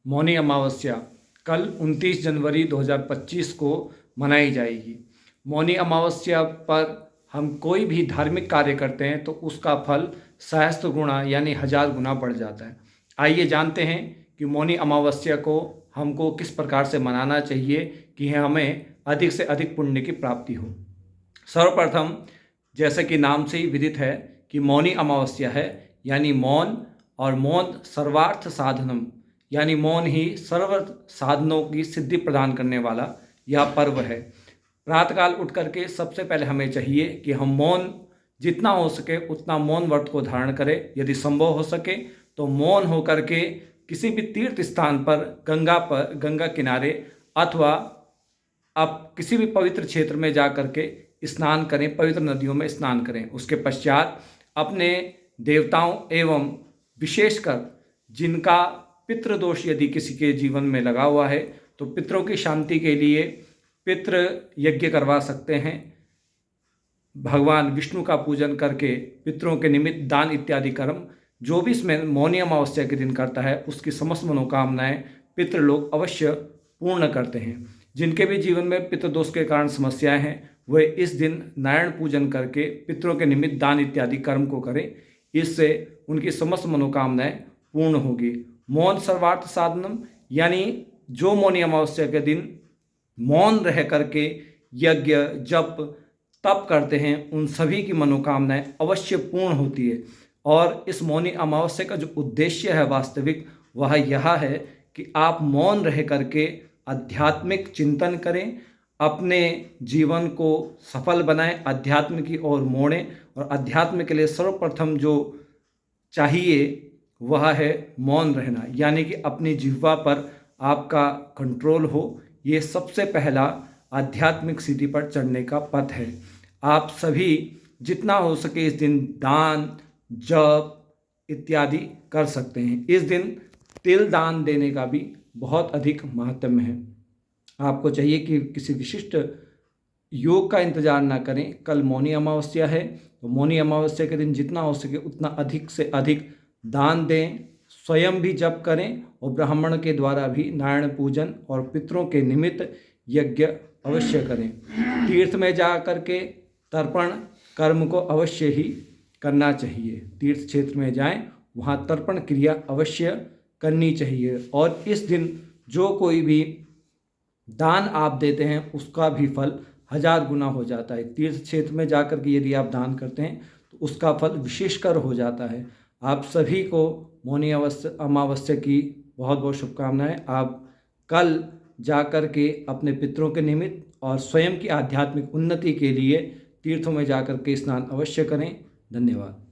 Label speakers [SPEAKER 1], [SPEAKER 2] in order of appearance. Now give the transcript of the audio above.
[SPEAKER 1] मौनी अमावस्या कल 29 जनवरी 2025 को मनाई जाएगी। मौनी अमावस्या पर हम कोई भी धार्मिक कार्य करते हैं तो उसका फल सहस्त्र गुणा यानी 1000 गुना बढ़ जाता है। आइए जानते हैं कि मौनी अमावस्या को हमको किस प्रकार से मनाना चाहिए कि हमें अधिक से अधिक पुण्य की प्राप्ति हो। सर्वप्रथम, जैसे कि नाम से ही विदित है कि मौनी अमावस्या है, यानी मौन, और मौन सर्वार्थ साधनम, यानी मौन ही सर्व साधनों की सिद्धि प्रदान करने वाला यह पर्व है। प्रातःकाल उठ करके सबसे पहले हमें चाहिए कि हम मौन जितना हो सके उतना मौन व्रत को धारण करें। यदि संभव हो सके तो मौन होकर के किसी भी तीर्थ स्थान पर, गंगा किनारे अथवा आप किसी भी पवित्र क्षेत्र में जा कर के स्नान करें, पवित्र नदियों में स्नान करें। उसके पश्चात अपने देवताओं एवं विशेषकर जिनका पितृदोष यदि किसी के जीवन में लगा हुआ है तो पितरों की शांति के लिए पितृ यज्ञ करवा सकते हैं। भगवान विष्णु का पूजन करके पितरों के निमित्त दान इत्यादि कर्म जो भी इसमें मौनी अमावस्या के दिन करता है उसकी समस्त मनोकामनाएं पितृलोक अवश्य पूर्ण करते हैं। जिनके भी जीवन में पितृदोष के कारण समस्याएं हैं वे इस दिन नारायण पूजन करके पितरों के निमित्त दान इत्यादि कर्म को करें। इससे उनकी समस्त मनोकामनाएं पूर्ण होगी। मौन सर्वार्थ साधनम, यानी जो मौनी अमावस्या के दिन मौन रह करके यज्ञ जप तप करते हैं उन सभी की मनोकामनाएं अवश्य पूर्ण होती है। और इस मौनी अमावस्या का जो उद्देश्य है वास्तविक वह यह है कि आप मौन रह करके आध्यात्मिक चिंतन करें, अपने जीवन को सफल बनाएं, अध्यात्म की ओर मोड़ें। और अध्यात्म के लिए सर्वप्रथम जो चाहिए वह है मौन रहना, यानी कि अपनी जिह्वा पर आपका कंट्रोल हो। ये सबसे पहला आध्यात्मिक सीढ़ी पर चढ़ने का पथ है। आप सभी जितना हो सके इस दिन दान जप इत्यादि कर सकते हैं। इस दिन तिल दान देने का भी बहुत अधिक महत्व है। आपको चाहिए कि किसी विशिष्ट योग का इंतजार ना करें। कल मौनी अमावस्या है तो मौनी अमावस्या के दिन जितना हो सके उतना अधिक से अधिक दान दें, स्वयं भी जप करें और ब्राह्मण के द्वारा भी नारायण पूजन और पितरों के निमित्त यज्ञ अवश्य करें। तीर्थ में जा कर के तर्पण कर्म को अवश्य ही करना चाहिए। तीर्थ क्षेत्र में जाएं, वहाँ तर्पण क्रिया अवश्य करनी चाहिए। और इस दिन जो कोई भी दान आप देते हैं उसका भी फल 1000 गुना हो जाता है। तीर्थ क्षेत्र में जाकर के यदि आप दान करते हैं तो उसका फल विशेषकर हो जाता है। आप सभी को मौनी अमावस्या की बहुत बहुत शुभकामनाएं। आप कल जाकर के अपने पितरों के निमित्त और स्वयं की आध्यात्मिक उन्नति के लिए तीर्थों में जाकर के स्नान अवश्य करें। धन्यवाद।